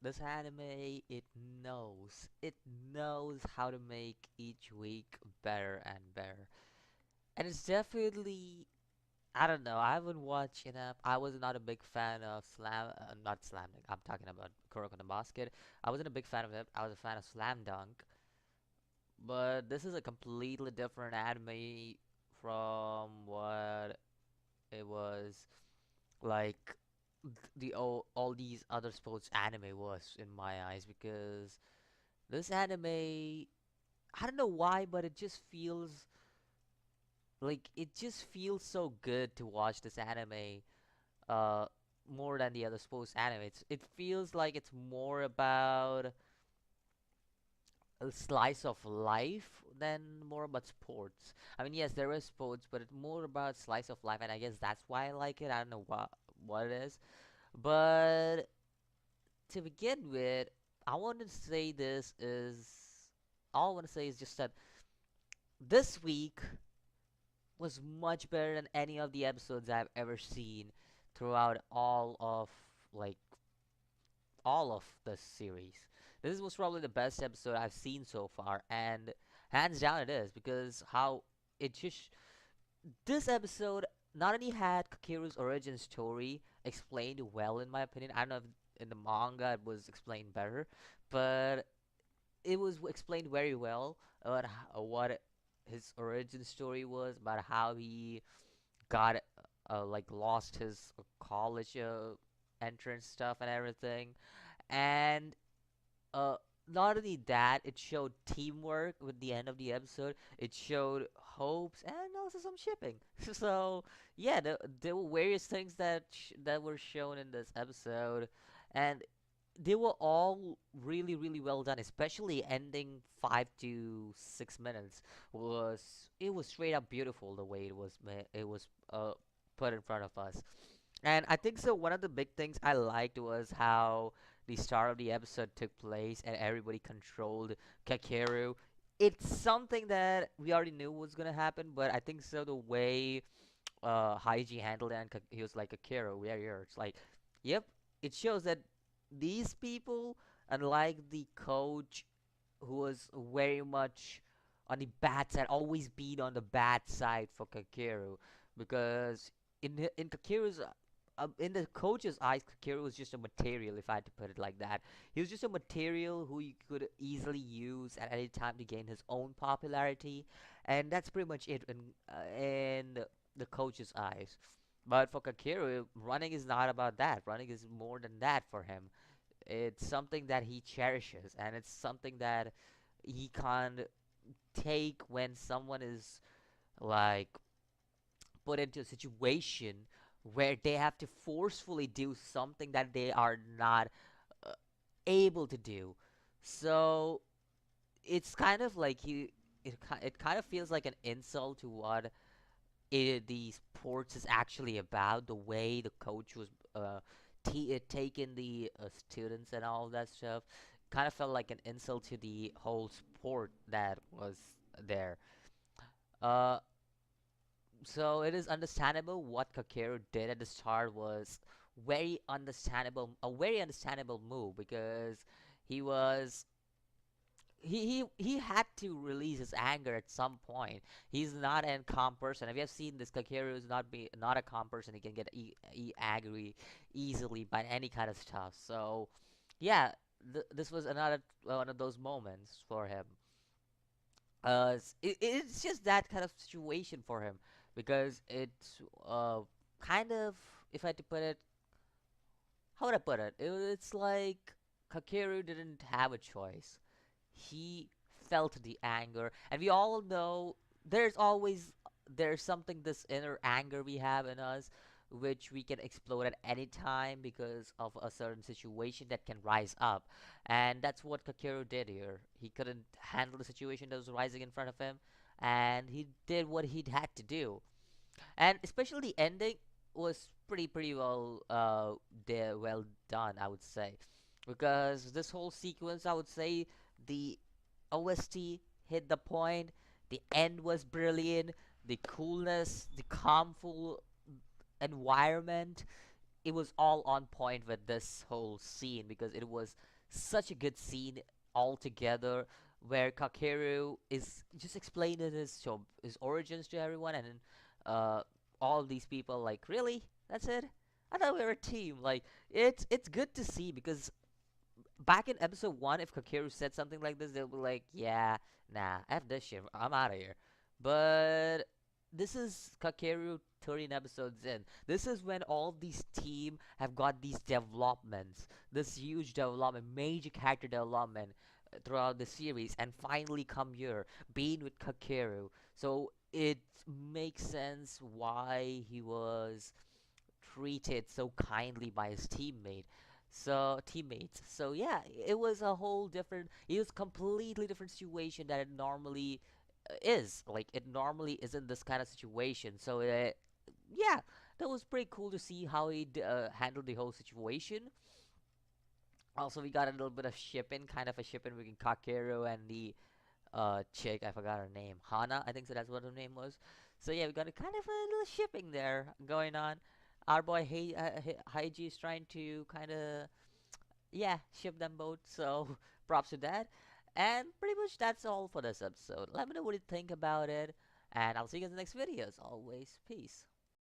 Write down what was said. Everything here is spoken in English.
This anime, it knows how to make each week better and better. And it's definitely, I don't know, I haven't watched enough. I was not a big fan of not Slam Dunk. I'm talking about Kuroko no Basket. I wasn't a big fan of it. I was a fan of Slam Dunk. But this is a completely different anime from what it was like all these other sports anime was in my eyes, because this anime, I don't know why, but it just feels so good to watch this anime uh more than the other sports anime. It feels like it's more about a slice of life than more about sports. I mean, yes, there is sports, but it's more about slice of life, and I guess that's why I like it. I don't know what it is, but to begin with, I want to say this is all I want to say is just that this week was much better than any of the episodes I've ever seen throughout like all of the series. This was probably the best episode I've seen so far, and hands down it is, because how it just this episode not only had Kakeru's origin story explained well, in my opinion. I don't know if in the manga it was explained better, but it was explained very well about what his origin story was, about how he got like lost his college entrance stuff and everything. And uh not only that, it showed teamwork with the end of the episode. It showed hopes and also some shipping. So yeah, there were various things that were shown in this episode, and they were all really really well done. Especially ending 5 to 6 minutes was straight up beautiful the way it was put in front of us. And I think so. One of the big things I liked was how the start of the episode took place and everybody controlled Kakeru. It's something that we already knew was gonna happen, but I think so the way Haiji handled it, and he was like, Kakeru, we are here. It's like, yep. It shows that these people, unlike the coach, who was very much on the bad side, always been on the bad side for Kakeru, because in Kakeru's in the coach's eyes, Kakeru was just a material, if I had to put it like that. He was just a material who you could easily use at any time to gain his own popularity, and that's pretty much it in the coach's eyes. But for Kakeru, running is not about that. Running is more than that for him. It's something that he cherishes, and it's something that he can't take when someone is like put into a situation where they have to forcefully do something that they are not uh, able to do. So it's kind of like it kind of feels like an insult to what the sports is actually about. The way the coach was taking the students and all that stuff kind of felt like an insult to the whole sport that was there. Uh, so it is understandable what Kakeru did at the start was a very understandable move, because he was he had to release his anger at some point. He's not a calm person. If you have seen this, Kakeru is not a calm person. He can get angry easily by any kind of stuff. So yeah, this was another one of those moments for him. It's just that kind of situation for him, because it's kind of, if I had to put it, how would I put it? It's like Kakeru didn't have a choice. He felt the anger, and we all know there's something, this inner anger we have in us, which we can explode at any time because of a certain situation that can rise up. And that's what Kakeru did here. He couldn't handle the situation that was rising in front of him, and he did what he'd had to do. And especially the ending was pretty well done, I would say, because this whole sequence, I would say, the OST hit the point. The end was brilliant. The coolness, the calmful environment, it was all on point with this whole scene because it was such a good scene altogether where Kakeru is just explaining his origins to everyone and then uh all these people like really that's it. I thought we were a team. Like it's good to see because back in episode one, if Kakeru said something like this, they'll be like, "Yeah, nah, f this shit, I'm out of here." But this is Kakeru 13 episodes in. This is when all these team have got these developments, this huge development, major character development throughout the series, and finally come here, being with Kakeru. So it makes sense why he was treated so kindly by his teammates. So yeah, it was a whole different, it was completely different situation that it normally is. Like it normally isn't this kind of situation. So yeah, that was pretty cool to see how he handled the whole situation. Also, we got a little bit of shipping, kind of a shipping between Kakeru and the chick. I forgot her name, Hana, I think so. That's what her name was. So yeah, we got a kind of a little shipping there going on. Our boy Haiji is trying to kind of yeah ship them both. So props to that. And pretty much that's all for this episode. Let me know what you think about it, and I'll see you guys in the next video. As always, peace.